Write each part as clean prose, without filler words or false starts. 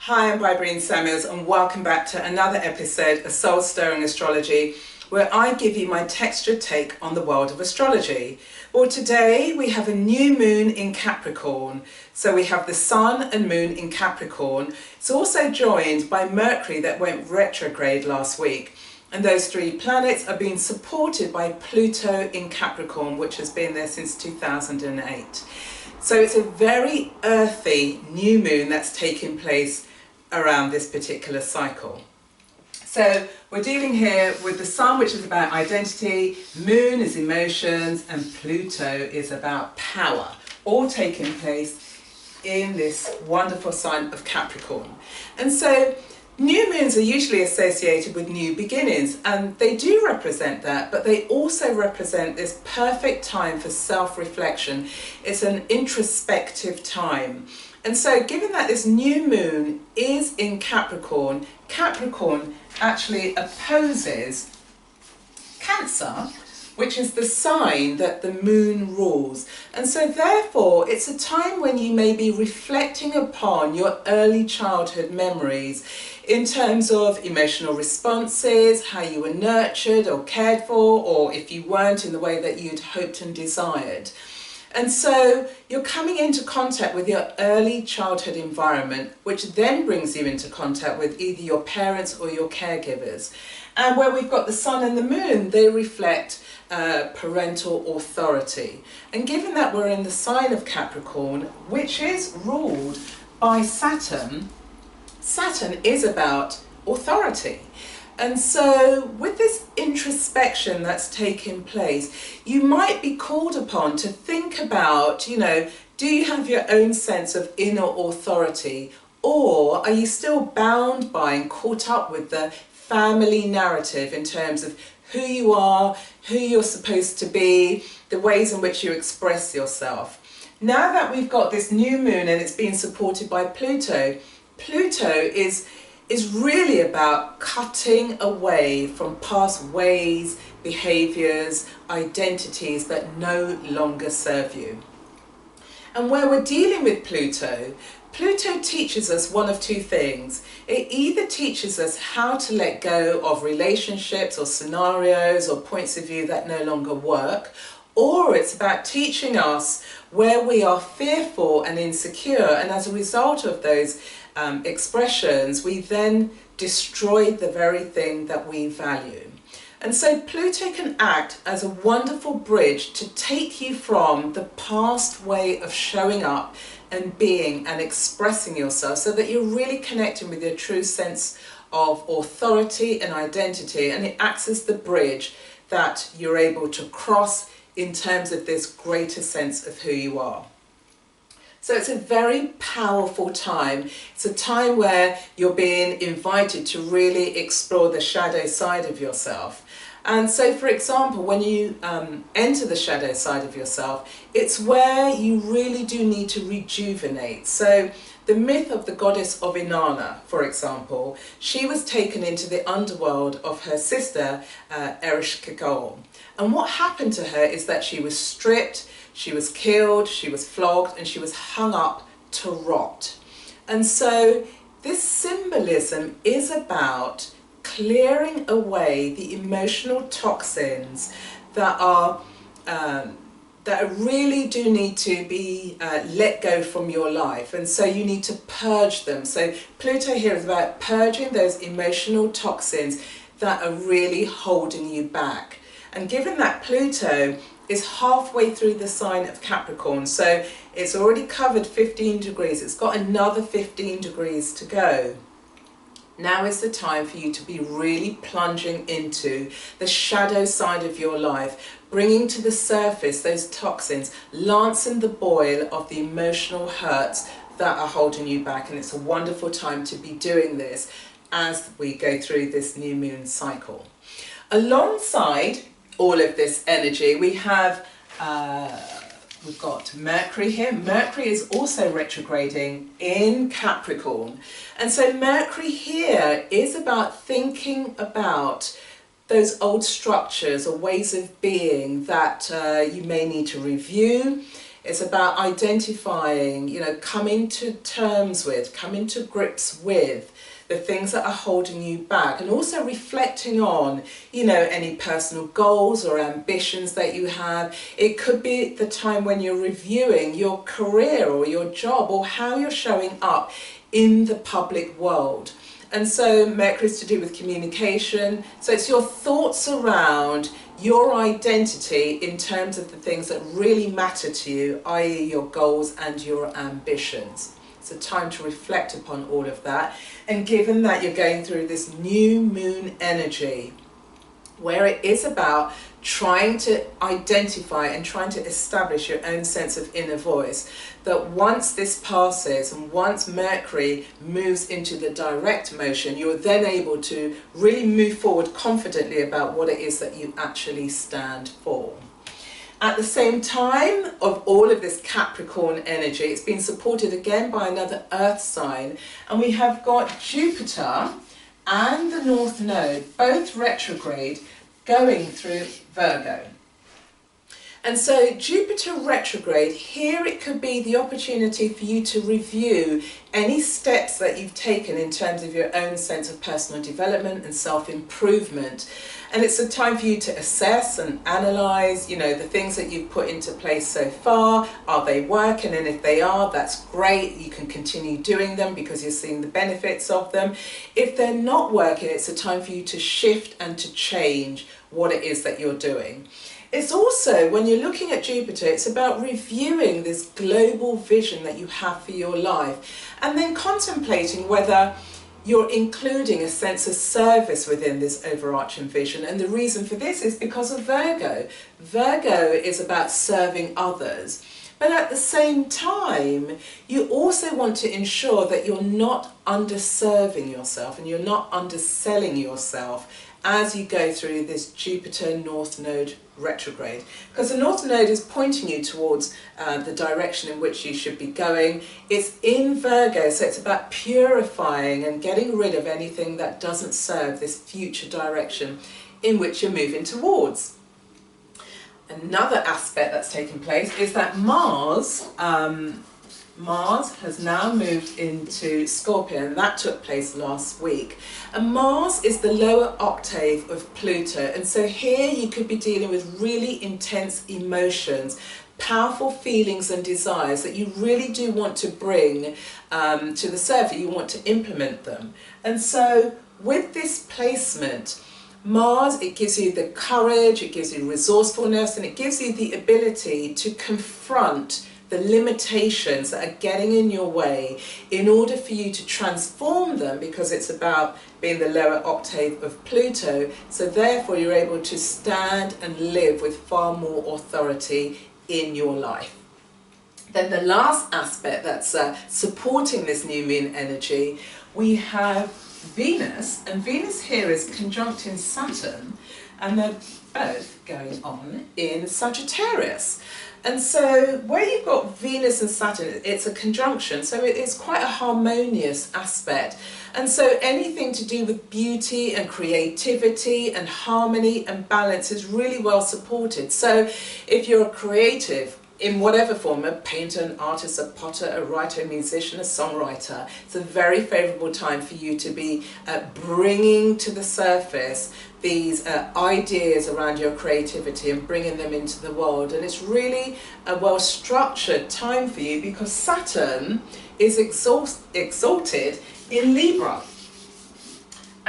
Hi, I'm Bybreen and welcome back to another episode of Soul Stirring Astrology, where I give you my textured take on the world of astrology. Well, today we have a new moon in Capricorn. So we have the Sun and Moon in Capricorn. It's also joined by Mercury that went retrograde last week. And those three planets are being supported by Pluto in Capricorn, which has been there since 2008. So it's a very earthy new moon that's taking place around this particular cycle. So we're dealing here with the Sun, which is about identity, Moon is emotions, and Pluto is about power, all taking place in this wonderful sign of Capricorn. And so new moons are usually associated with new beginnings, and they do represent that, but they also represent this perfect time for self-reflection. It's an introspective time. And so given that this new moon is in Capricorn, Capricorn actually opposes Cancer, which is the sign that the moon rules. And so therefore, it's a time when you may be reflecting upon your early childhood memories in terms of emotional responses, how you were nurtured or cared for, or if you weren't in the way that you'd hoped and desired. And so you're coming into contact with your early childhood environment, which then brings you into contact with either your parents or your caregivers. And where we've got the Sun and the Moon, they reflect parental authority. And given that we're in the sign of Capricorn, which is ruled by Saturn, Saturn is about authority. And so with this introspection that's taking place, you might be called upon to think about, do you have your own sense of inner authority, or are you still bound by and caught up with the family narrative in terms of who you are, who you're supposed to be, the ways in which you express yourself. Now that we've got this new moon and it's being supported by Pluto, Pluto is really about cutting away from past ways, behaviours, identities that no longer serve you. And where we're dealing with Pluto, Pluto teaches us one of two things. It either teaches us how to let go of relationships or scenarios or points of view that no longer work, or it's about teaching us where we are fearful and insecure, and as a result of those expressions, we then destroy the very thing that we value. And so Pluto can act as a wonderful bridge to take you from the past way of showing up and being and expressing yourself, so that you're really connecting with your true sense of authority and identity, and it acts as the bridge that you're able to cross in terms of this greater sense of who you are. So it's a very powerful time. It's a time where you're being invited to really explore the shadow side of yourself. And so, for example, when you enter the shadow side of yourself, it's where you really do need to rejuvenate. So the myth of the goddess of Inanna, for example, she was taken into the underworld of her sister, Ereshkigal. And what happened to her is that she was stripped, she was killed, she was flogged, and she was hung up to rot. And so this symbolism is about clearing away the emotional toxins that really do need to be let go from your life, and so you need to purge them. So Pluto here is about purging those emotional toxins that are really holding you back. And given that Pluto is halfway through the sign of Capricorn, so it's already covered 15 degrees, it's got another 15 degrees to go. Now is the time for you to be really plunging into the shadow side of your life, bringing to the surface those toxins, lancing the boil of the emotional hurts that are holding you back. And it's a wonderful time to be doing this as we go through this new moon cycle. Alongside all of this energy, we've got Mercury here. Mercury is also retrograding in Capricorn. And so Mercury here is about thinking about those old structures or ways of being that you may need to review. It's about identifying, coming to terms with, coming to grips with the things that are holding you back, and also reflecting on, any personal goals or ambitions that you have. It could be the time when you're reviewing your career or your job, or how you're showing up in the public world. And so Mercury is to do with communication. So it's your thoughts around your identity in terms of the things that really matter to you, i.e. your goals and your ambitions. It's a time to reflect upon all of that. And given that you're going through this new moon energy, where it is about trying to identify and trying to establish your own sense of inner voice, that once this passes and once Mercury moves into the direct motion, you're then able to really move forward confidently about what it is that you actually stand for. At the same time of all of this Capricorn energy, it's been supported again by another earth sign, and we have got Jupiter and the North Node, both retrograde, going through Virgo. And so Jupiter retrograde, here it could be the opportunity for you to review any steps that you've taken in terms of your own sense of personal development and self-improvement. And it's a time for you to assess and analyse, the things that you've put into place so far. Are they working? And if they are, that's great. You can continue doing them because you're seeing the benefits of them. If they're not working, it's a time for you to shift and to change what it is that you're doing. It's also, when you're looking at Jupiter, it's about reviewing this global vision that you have for your life, and then contemplating whether you're including a sense of service within this overarching vision. And the reason for this is because of Virgo. Virgo is about serving others. But at the same time, you also want to ensure that you're not underserving yourself and you're not underselling yourself as you go through this Jupiter North Node retrograde. Because the North Node is pointing you towards the direction in which you should be going. It's in Virgo, so it's about purifying and getting rid of anything that doesn't serve this future direction in which you're moving towards. Another aspect that's taken place is that Mars has now moved into Scorpio, and that took place last week. And Mars is the lower octave of Pluto, and so here you could be dealing with really intense emotions, powerful feelings and desires that you really do want to bring to the surface. You want to implement them. And so with this placement, Mars, it gives you the courage, it gives you resourcefulness, and it gives you the ability to confront the limitations that are getting in your way in order for you to transform them, because it's about being the lower octave of Pluto. So therefore you're able to stand and live with far more authority in your life. Then the last aspect that's supporting this new moon energy, we have Venus, and Venus here is conjuncting Saturn, and they're both going on in Sagittarius. And so where you've got Venus and Saturn, it's a conjunction, so it is quite a harmonious aspect. And so anything to do with beauty and creativity and harmony and balance is really well supported. So if you're a creative, in whatever form, a painter, an artist, a potter, a writer, a musician, a songwriter, it's a very favourable time for you to be bringing to the surface these ideas around your creativity and bringing them into the world. And it's really a well-structured time for you because Saturn is exalted in Libra,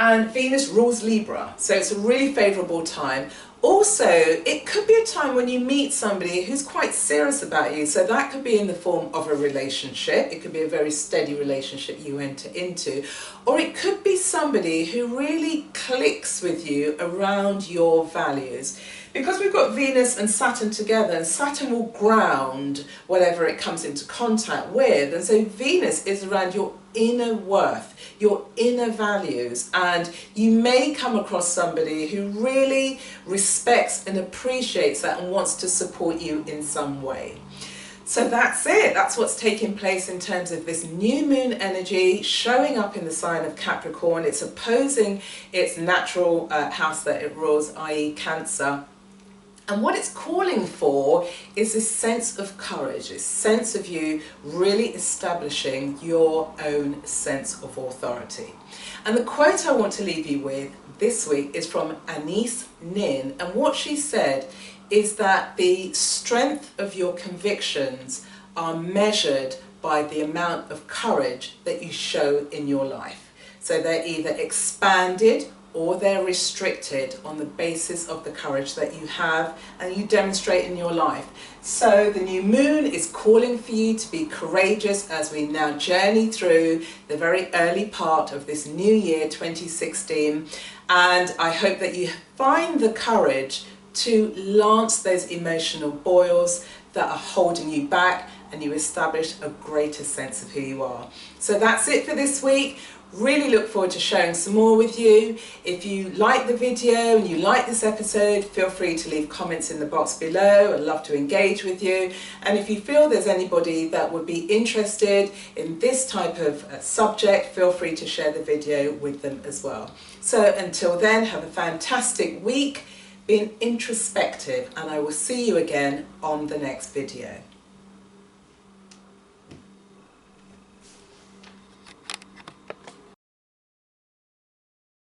and Venus rules Libra, so it's a really favourable time. Also, it could be a time when you meet somebody who's quite serious about you, so that could be in the form of a relationship. It could be a very steady relationship you enter into, or it could be somebody who really clicks with you around your values. Because we've got Venus and Saturn together, and Saturn will ground whatever it comes into contact with, and so Venus is around your inner worth, your inner values, and you may come across somebody who really respects and appreciates that and wants to support you in some way. So that's it. That's what's taking place in terms of this new moon energy showing up in the sign of Capricorn. It's opposing its natural house that it rules, i.e. Cancer. And what it's calling for is this sense of courage, this sense of you really establishing your own sense of authority. And the quote I want to leave you with this week is from Anais Nin, and what she said is that the strength of your convictions are measured by the amount of courage that you show in your life. So they're either expanded or they're restricted on the basis of the courage that you have and you demonstrate in your life. So the new moon is calling for you to be courageous as we now journey through the very early part of this new year 2016, and I hope that you find the courage to lance those emotional boils that are holding you back and you establish a greater sense of who you are. So that's it for this week. Really look forward to sharing some more with you. If you like the video and you like this episode, feel free to leave comments in the box below. I'd love to engage with you. And if you feel there's anybody that would be interested in this type of subject, feel free to share the video with them as well. So until then, have a fantastic week, being introspective, and I will see you again on the next video.